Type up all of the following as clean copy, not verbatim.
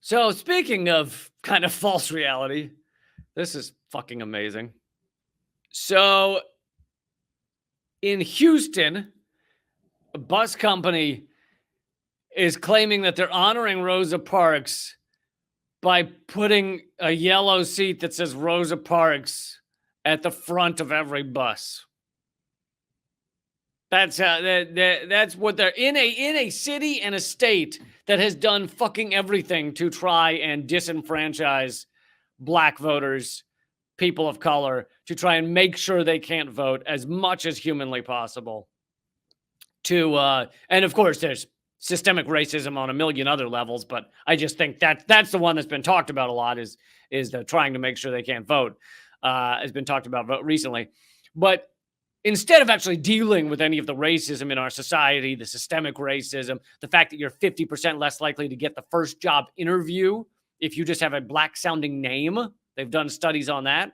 So speaking of kind of false reality, this is fucking amazing. So in Houston, a bus company is claiming that they're honoring Rosa Parks by putting a yellow seat that says Rosa Parks at the front of every bus. That's that's what they're in a city and a state that has done fucking everything to try and disenfranchise black voters, people of color, to try and make sure they can't vote as much as humanly possible. And of course, there's systemic racism on a million other levels, but I just think that's the one that's been talked about a lot is the trying to make sure they can't vote. Has been talked about recently, but instead of actually dealing with any of the racism in our society, the systemic racism, the fact that you're 50% less likely to get the first job interview if you just have a black sounding name. They've done studies on that.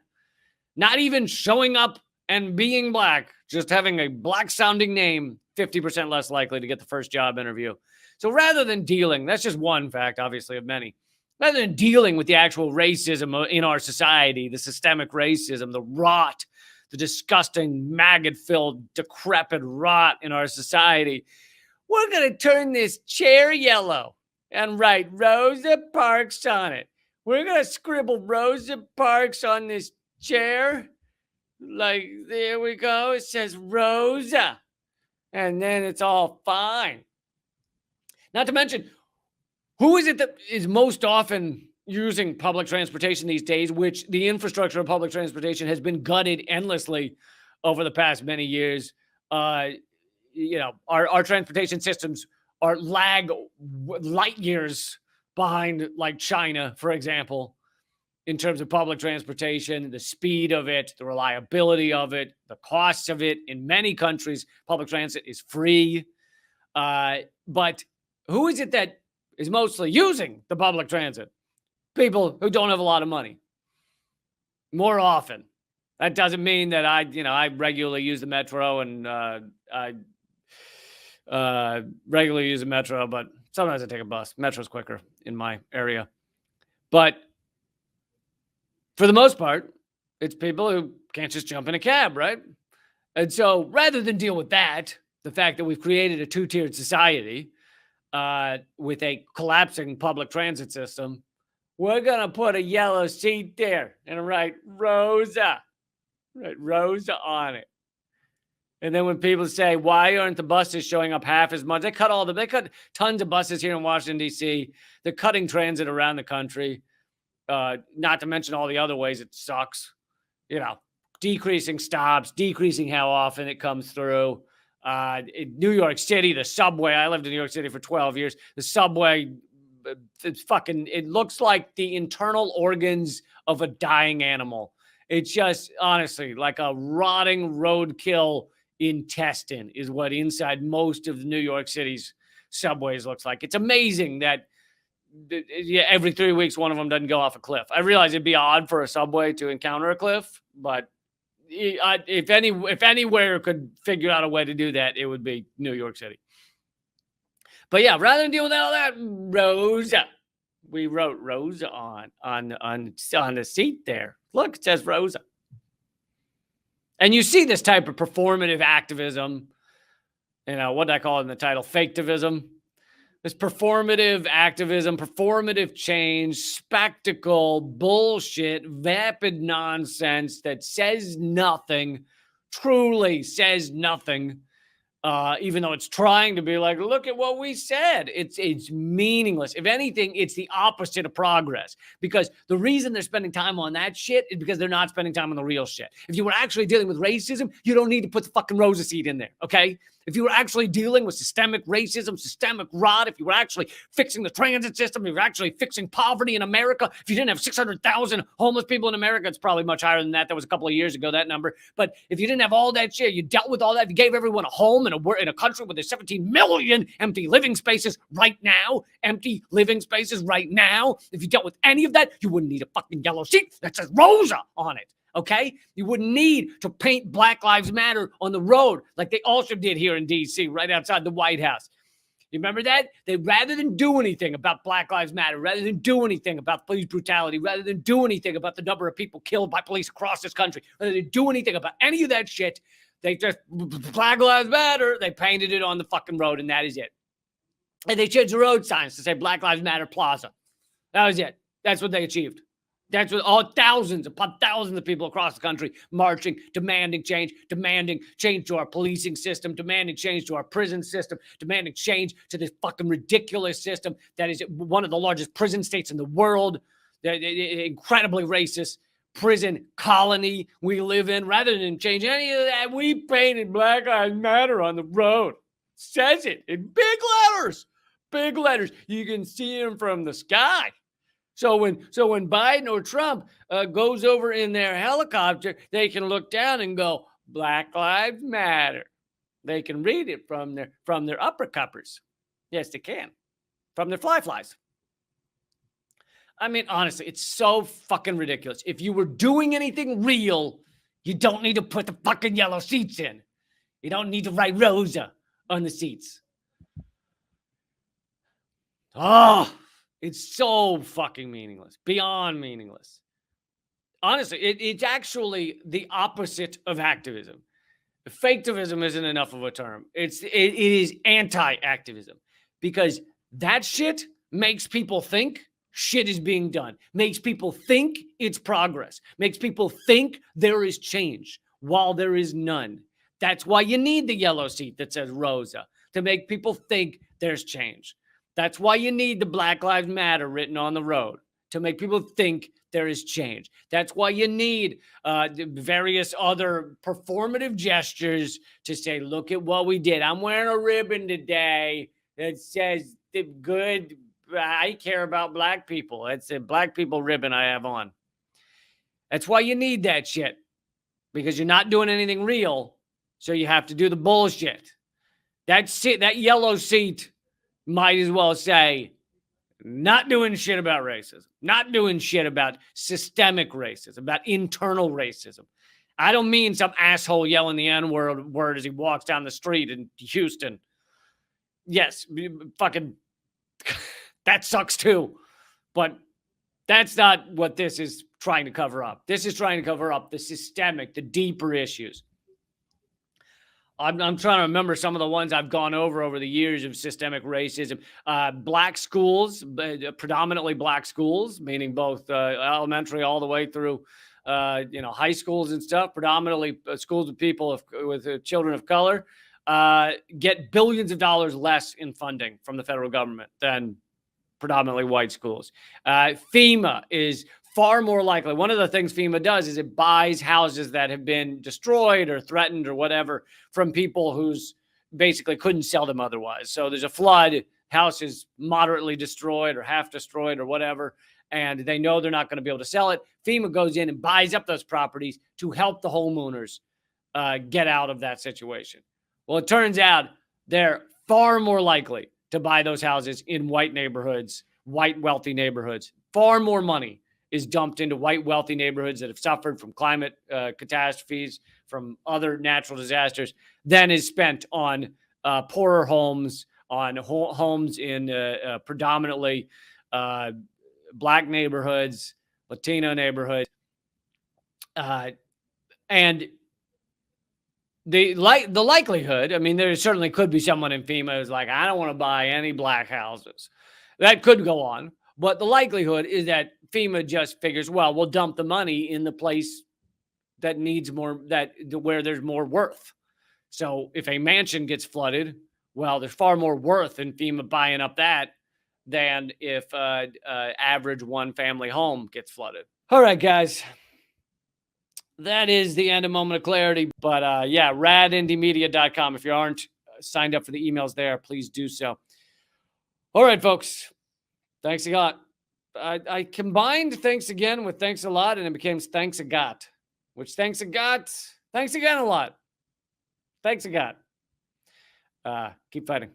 Not even showing up and being black, just having a black sounding name, 50% less likely to get the first job interview. So rather than dealing, that's just one fact, obviously, of many. Rather than dealing with the actual racism in our society, the systemic racism, the rot, the disgusting, maggot-filled, decrepit rot in our society, we're going to turn this chair yellow and write Rosa Parks on it. We're going to scribble Rosa Parks on this chair. Like, there we go. It says Rosa. And then it's all fine. Not to mention, who is it that is most often using public transportation these days, which the infrastructure of public transportation has been gutted endlessly over the past many years? Our transportation systems are lag light years behind, like China, for example, in terms of public transportation, the speed of it, the reliability of it, the costs of it. In many countries, public transit is free. But who is it that is mostly using the public transit? People who don't have a lot of money. More often. That doesn't mean that I regularly use the metro and I regularly use the metro, but sometimes I take a bus. Metro's quicker in my area. But for the most part, it's people who can't just jump in a cab, right? And so rather than deal with that, the fact that we've created a two-tiered society with a collapsing public transit system, we're going to put a yellow seat there and write Rosa. Write Rosa on it. And then when people say, why aren't the buses showing up half as much? They cut tons of buses here in Washington, D.C. They're cutting transit around the country. Not to mention all the other ways it sucks. Decreasing stops, decreasing how often it comes through. In New York City, the subway, I lived in New York City for 12 years. The subway, it looks like the internal organs of a dying animal. It's just, honestly, like a rotting roadkill intestine is what inside most of New York City's subways looks like. It's amazing that every 3 weeks, one of them doesn't go off a cliff. I realize it'd be odd for a subway to encounter a cliff, but if anywhere could figure out a way to do that, it would be New York City. But yeah, rather than deal with all that, Rosa, we wrote Rosa on the seat there. Look, it says Rosa. And you see this type of performative activism, what did I call it in the title? Faketivism. This performative activism, performative change, spectacle, bullshit, vapid nonsense that says nothing, truly says nothing, even though it's trying to be like, look at what we said. It's meaningless. If anything, it's the opposite of progress, because the reason they're spending time on that shit is because they're not spending time on the real shit. If you were actually dealing with racism, you don't need to put the fucking Rosa seat in there, okay? If you were actually dealing with systemic racism, systemic rot, if you were actually fixing the transit system, if you were actually fixing poverty in America, if you didn't have 600,000 homeless people in America, it's probably much higher than that. That was a couple of years ago, that number. But if you didn't have all that shit, you dealt with all that, you gave everyone a home in a country where there's 17 million empty living spaces right now, if you dealt with any of that, you wouldn't need a fucking yellow seat that says Rosa on it. Okay? You wouldn't need to paint Black Lives Matter on the road like they also did here in D.C. right outside the White House. You remember that? They, rather than do anything about Black Lives Matter, rather than do anything about police brutality, rather than do anything about the number of people killed by police across this country, rather than do anything about any of that shit, they just, Black Lives Matter, they painted it on the fucking road, and that is it. And they changed the road signs to say Black Lives Matter Plaza. That was it. That's what they achieved. That's what all thousands upon thousands of people across the country marching, demanding change to our policing system, demanding change to our prison system, demanding change to this fucking ridiculous system that is one of the largest prison states in the world, the incredibly racist prison colony we live in. Rather than change any of that, we painted Black Lives Matter on the road. Says it in big letters. Big letters. You can see them from the sky. So when Biden or Trump goes over in their helicopter, they can look down and go, Black Lives Matter. They can read it from their upper cuppers. Yes, they can. From their flies. I mean, honestly, it's so fucking ridiculous. If you were doing anything real, you don't need to put the fucking yellow seats in. You don't need to write Rosa on the seats. Oh, it's so fucking meaningless. Beyond meaningless. Honestly, it's actually the opposite of activism. Faketivism isn't enough of a term. It is anti-activism, because that shit makes people think shit is being done, makes people think it's progress, makes people think there is change while there is none. That's why you need the yellow seat that says Rosa, to make people think there's change. That's why you need the Black Lives Matter written on the road, to make people think there is change. That's why you need various other performative gestures to say, look at what we did. I'm wearing a ribbon today that says the good, I care about black people. It's a black people ribbon I have on. That's why you need that shit, because you're not doing anything real, so you have to do the bullshit. That yellow seat might as well say, not doing shit about racism, not doing shit about systemic racism, about internal racism. I don't mean some asshole yelling the N-word as he walks down the street in Houston. Yes, fucking, that sucks too. But that's not what this is trying to cover up. This is trying to cover up the systemic, the deeper issues. I'm trying to remember some of the ones I've gone over the years of systemic racism. Black schools, predominantly black schools, meaning both elementary all the way through, high schools and stuff. Predominantly schools with people with children of color get billions of dollars less in funding from the federal government than predominantly white schools. FEMA is far more likely. One of the things FEMA does is it buys houses that have been destroyed or threatened or whatever from people who's basically couldn't sell them otherwise. So there's a flood, house is moderately destroyed or half destroyed or whatever, and they know they're not going to be able to sell it. FEMA goes in and buys up those properties to help the homeowners get out of that situation. Well, it turns out they're far more likely to buy those houses in white neighborhoods, white wealthy neighborhoods. Far more money is dumped into white wealthy neighborhoods that have suffered from climate catastrophes, from other natural disasters, than is spent on poorer homes, on homes in predominantly black neighborhoods, Latino neighborhoods. And the likelihood, I mean, there certainly could be someone in FEMA who's like, I don't want to buy any black houses. That could go on. But the likelihood is that FEMA just figures, well, we'll dump the money in the place that needs more, where there's more worth. So if a mansion gets flooded, well, there's far more worth in FEMA buying up that than if average one family home gets flooded. All right, guys. That is the end of Moment of Clarity. But radindiemedia.com. If you aren't signed up for the emails there, please do so. All right, folks. Thanks a lot. I combined thanks again with thanks a lot, and it became thanks a got, which thanks a got, thanks again a lot. Thanks a got. Keep fighting.